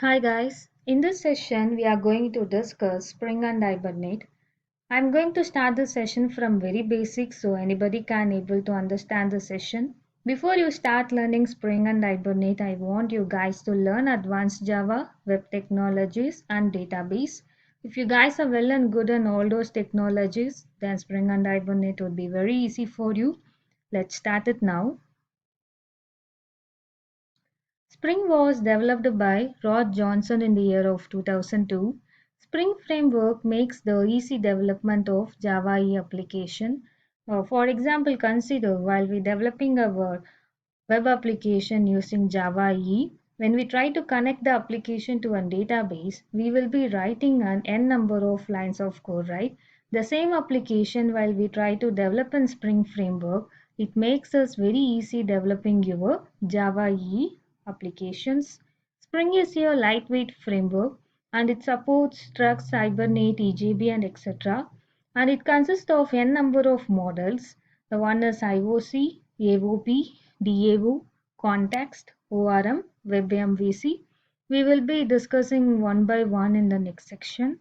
Hi guys, in this session we are going to discuss Spring and Hibernate. I'm going to start the session from very basic so anybody can able to understand the session. Before you start learning Spring and Hibernate, I want you guys to learn advanced Java, web technologies and database. If you guys are well and good in all those technologies, then Spring and Hibernate would be very easy for you. Let's start it now. Spring was developed by Rod Johnson in the year of 2002. Spring Framework makes the easy development of Java EE application. For example, consider while we developing our web application using Java EE, when we try to connect the application to a database, we will be writing an n number of lines of code, right? The same application while we try to develop in Spring Framework, it makes us very easy developing your Java EE applications. Spring is a lightweight framework and it supports Structs, Hibernate, EJB and etc. And it consists of n number of models. The one is IOC, AOP, DAO, Context, ORM, WebMVC. We will be discussing one by one in the next section.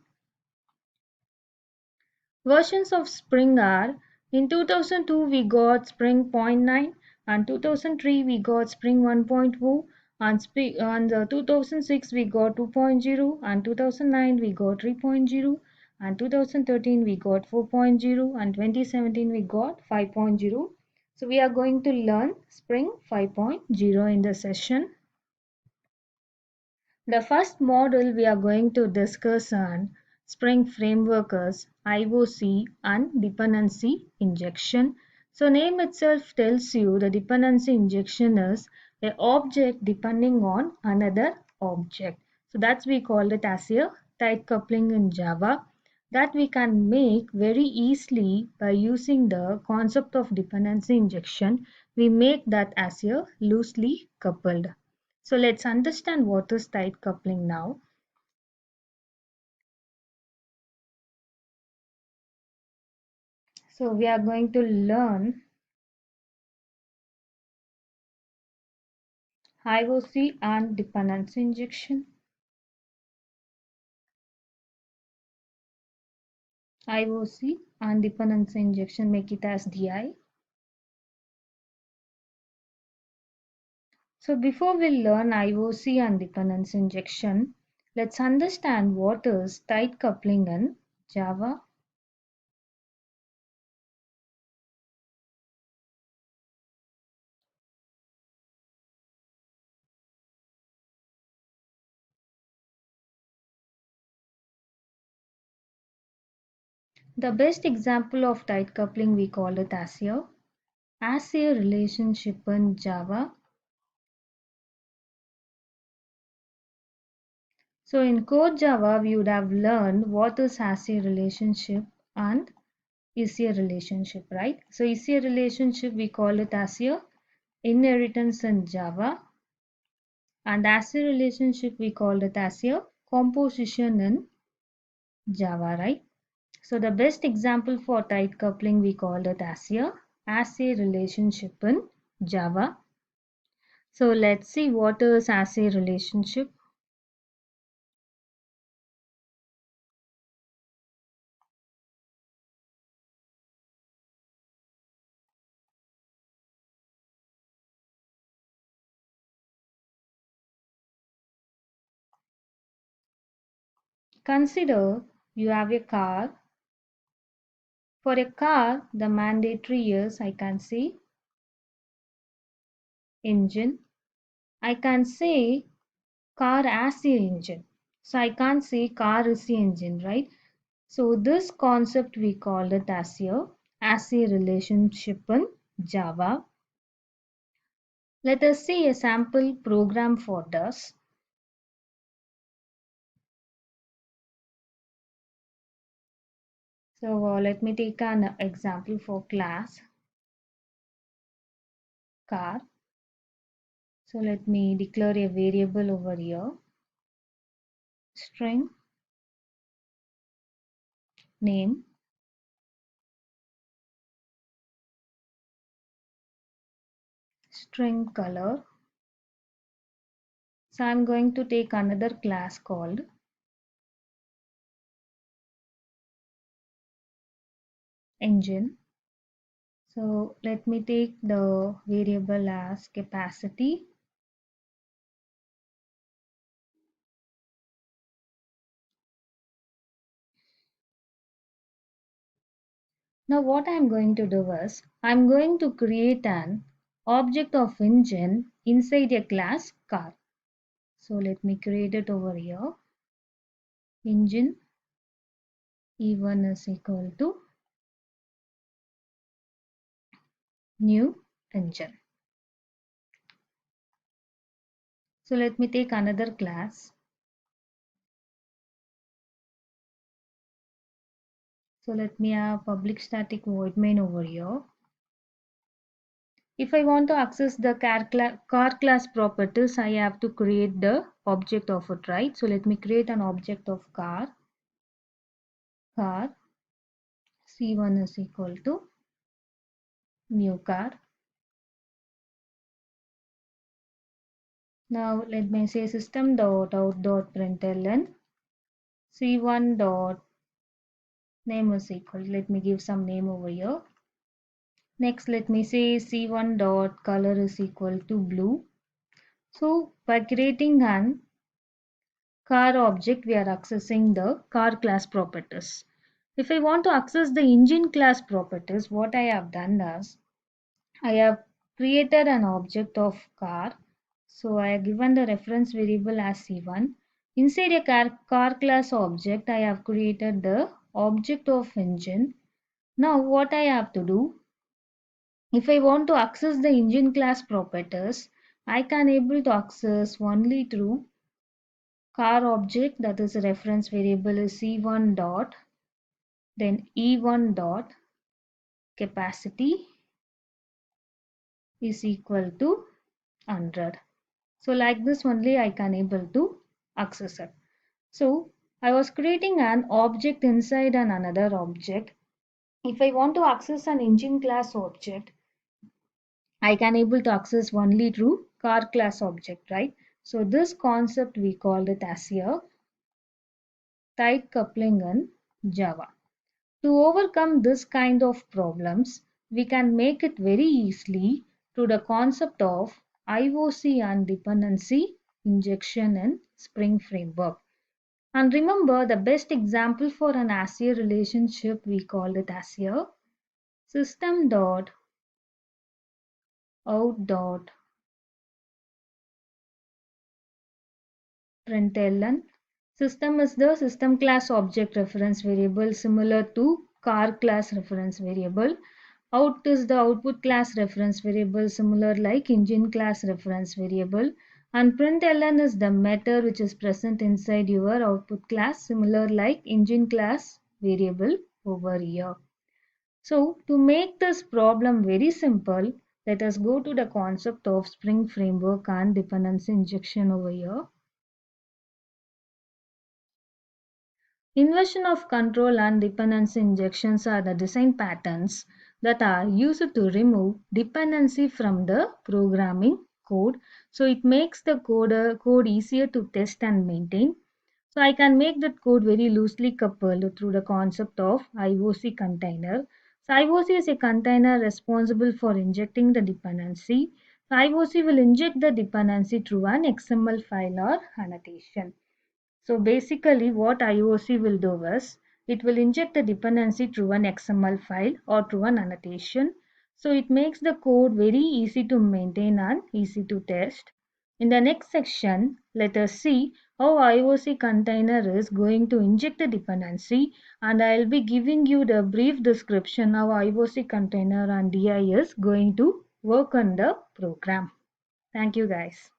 Versions of Spring are in 2002 we got Spring point 0.9 and 2003 we got Spring 1.0 and 2006 we got 2.0 and 2009 we got 3.0 and 2013 we got 4.0 and 2017 we got 5.0. So we are going to learn Spring 5.0 in the session. The first model we are going to discuss on Spring Framework is IOC and dependency injection. So name itself tells you the dependency injection is a object depending on another object. So that's we call it as a tight coupling in Java that we can make very easily by using the concept of dependency injection. We make that as a loosely coupled. So let's understand what is tight coupling now. So we are going to learn IOC and dependency injection. IOC and dependency injection, make it as DI. So before we learn IOC and dependency injection, let's understand what is tight coupling in Java. The best example of tight coupling we call it as a relationship in Java. So in core Java, we would have learned what is as a relationship and is a relationship, right? So is a relationship, we call it as a inheritance in Java, and as a relationship, we call it as a composition in Java, right? So the best example for tight coupling, we call it as a relationship in Java. So let's see what is as a relationship. Consider you have a car. For a car, the mandatory is I can say engine. I can say car as the engine. So I can't say car is the engine, right? So this concept we call it as a relationship in Java. Let us see a sample program for this. So let me take an example for class car. So let me declare a variable over here, string name, string color, So I'm going to take another class called engine. So let me take the variable as capacity. Now what I'm going to do is I'm going to create an object of engine inside a class car. So let me create it over here. Engine E1 is equal to new engine. So let me take another class. So let me have public static void main over here. If I want to access the car class properties, I have to create the object of it, right? So let me create an object of car C1 is equal to new car. Now let me say system dot out dot println C1 dot name is equal. Let me give some name over here. Next, let me say C1 dot color is equal to blue. So by creating an car object, we are accessing the car class properties. If I want to access the engine class properties, what I have done is I have created an object of car. So I have given the reference variable as C1. Inside a car class object, I have created the object of engine. Now what I have to do, if I want to access the engine class properties, I can able to access only through car object, that is a reference variable is C1 dot, then E1 dot capacity is equal to 100. So like this only I can able to access it. So I was creating an object inside another object. If I want to access an engine class object, I can able to access only through car class object, right? So this concept we called it as a tight coupling in Java. To overcome this kind of problems, we can make it very easily through the concept of IOC and dependency injection in Spring Framework. And remember, the best example for an ASIA relationship, we call it as a system dot out dot println. System is the system class object reference variable similar to car class reference variable. Out is the output class reference variable similar like engine class reference variable. And println is the method which is present inside your output class similar like engine class variable over here. So to make this problem very simple, let us go to the concept of Spring Framework and dependency injection over here. Inversion of control and dependency injections are the design patterns that are used to remove dependency from the programming code. So it makes the code easier to test and maintain. So I can make that code very loosely coupled through the concept of IOC container. So IOC is a container responsible for injecting the dependency. So IOC will inject the dependency through an XML file or annotation. So basically what IOC will do is it will inject the dependency through an XML file or through an annotation. So it makes the code very easy to maintain and easy to test. In the next section, let us see how IOC container is going to inject the dependency, and I will be giving you the brief description how IOC container and DI is going to work on the program. Thank you guys.